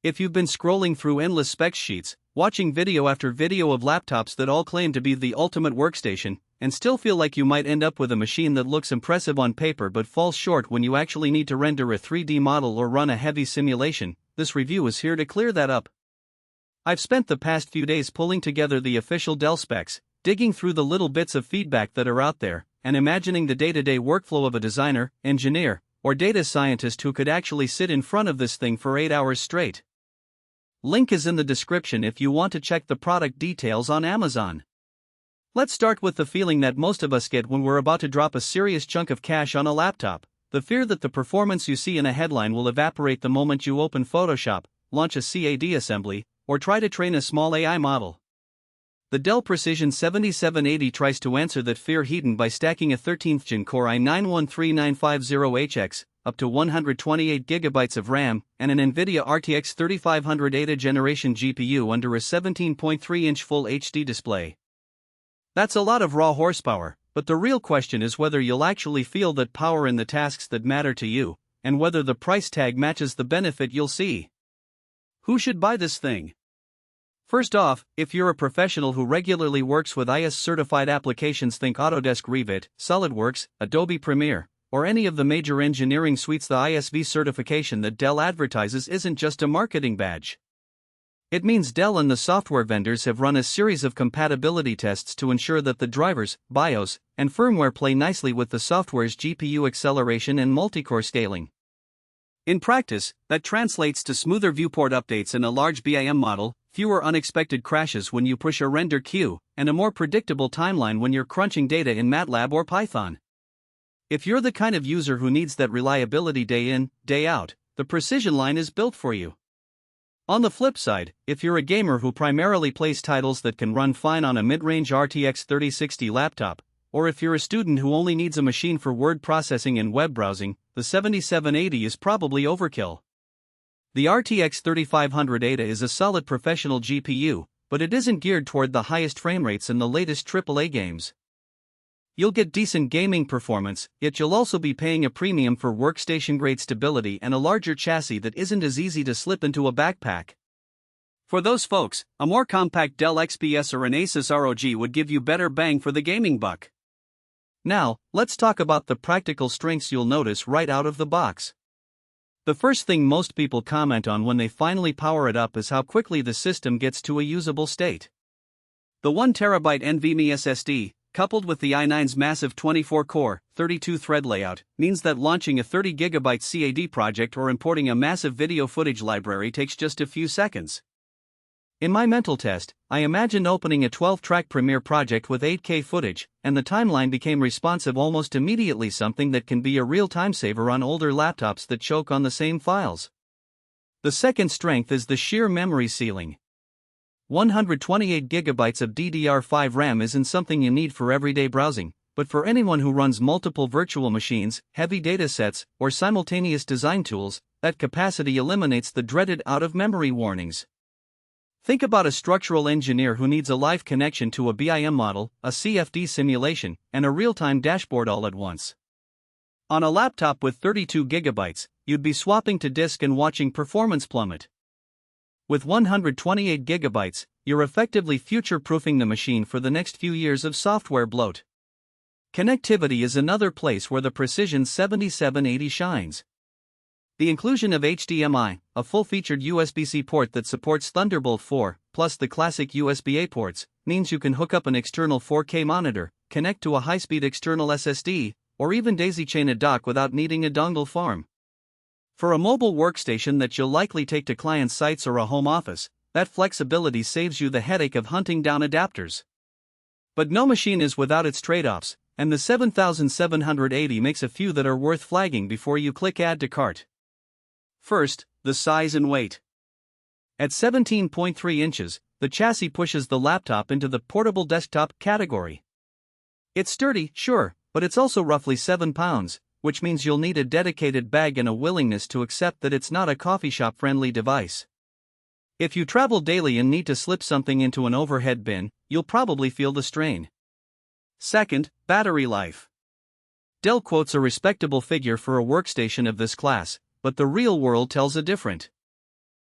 If you've been scrolling through endless spec sheets, watching video after video of laptops that all claim to be the ultimate workstation, and still feel like you might end up with a machine that looks impressive on paper but falls short when you actually need to render a 3D model or run a heavy simulation, this review is here to clear that up. I've spent the past few days pulling together the official Dell specs, digging through the little bits of feedback that are out there, and imagining the day-to-day workflow of a designer, engineer, or data scientist who could actually sit in front of this thing for 8 hours straight. Link is in the description if you want to check the product details on Amazon. Let's start with the feeling that most of us get when we're about to drop a serious chunk of cash on a laptop, the fear that the performance you see in a headline will evaporate the moment you open Photoshop, launch a CAD assembly, or try to train a small AI model. The Dell Precision 7780 tries to answer that fear heat by stacking a 13th-gen Core i9-13950HX, up to 128GB of RAM, and an NVIDIA RTX 3500 Ada generation GPU under a 17.3-inch Full HD display. That's a lot of raw horsepower, but the real question is whether you'll actually feel that power in the tasks that matter to you, and whether the price tag matches the benefit you'll see. Who should buy this thing? First off, if you're a professional who regularly works with IS-certified applications, think Autodesk Revit, SolidWorks, Adobe Premiere, or any of the major engineering suites, the ISV certification that Dell advertises isn't just a marketing badge. It means Dell and the software vendors have run a series of compatibility tests to ensure that the drivers, BIOS, and firmware play nicely with the software's GPU acceleration and multicore scaling. In practice, that translates to smoother viewport updates in a large BIM model, fewer unexpected crashes when you push a render queue, and a more predictable timeline when you're crunching data in MATLAB or Python. If you're the kind of user who needs that reliability day in, day out, the Precision line is built for you. On the flip side, if you're a gamer who primarily plays titles that can run fine on a mid-range RTX 3060 laptop, or if you're a student who only needs a machine for word processing and web browsing, the 7780 is probably overkill. The RTX 3500 Ada is a solid professional GPU, but it isn't geared toward the highest frame rates in the latest AAA games. You'll get decent gaming performance, yet you'll also be paying a premium for workstation-grade stability and a larger chassis that isn't as easy to slip into a backpack. For those folks, a more compact Dell XPS or an Asus ROG would give you better bang for the gaming buck. Now, let's talk about the practical strengths you'll notice right out of the box. The first thing most people comment on when they finally power it up is how quickly the system gets to a usable state. The 1TB NVMe SSD, coupled with the i9's massive 24-core, 32-thread layout, means that launching a 30GB CAD project or importing a massive video footage library takes just a few seconds. In my mental test, I imagined opening a 12-track Premiere project with 8K footage, and the timeline became responsive almost immediately, something that can be a real time saver on older laptops that choke on the same files. The second strength is the sheer memory ceiling. 128GB of DDR5 RAM isn't something you need for everyday browsing, but for anyone who runs multiple virtual machines, heavy datasets, or simultaneous design tools, that capacity eliminates the dreaded out-of-memory warnings. Think about a structural engineer who needs a live connection to a BIM model, a CFD simulation, and a real-time dashboard all at once. On a laptop with 32GB, you'd be swapping to disk and watching performance plummet. With 128GB, you're effectively future-proofing the machine for the next few years of software bloat. Connectivity is another place where the Precision 7780 shines. The inclusion of HDMI, a full-featured USB-C port that supports Thunderbolt 4, plus the classic USB-A ports, means you can hook up an external 4K monitor, connect to a high-speed external SSD, or even daisy-chain a dock without needing a dongle farm. For a mobile workstation that you'll likely take to client sites or a home office, that flexibility saves you the headache of hunting down adapters. But no machine is without its trade-offs, and the 7780 makes a few that are worth flagging before you click Add to Cart. First, the size and weight. At 17.3 inches, the chassis pushes the laptop into the portable desktop category. It's sturdy, sure, but it's also roughly 7 pounds, which means you'll need a dedicated bag and a willingness to accept that it's not a coffee shop-friendly device. If you travel daily and need to slip something into an overhead bin, you'll probably feel the strain. Second, battery life. Dell quotes a respectable figure for a workstation of this class, but the real world tells a different.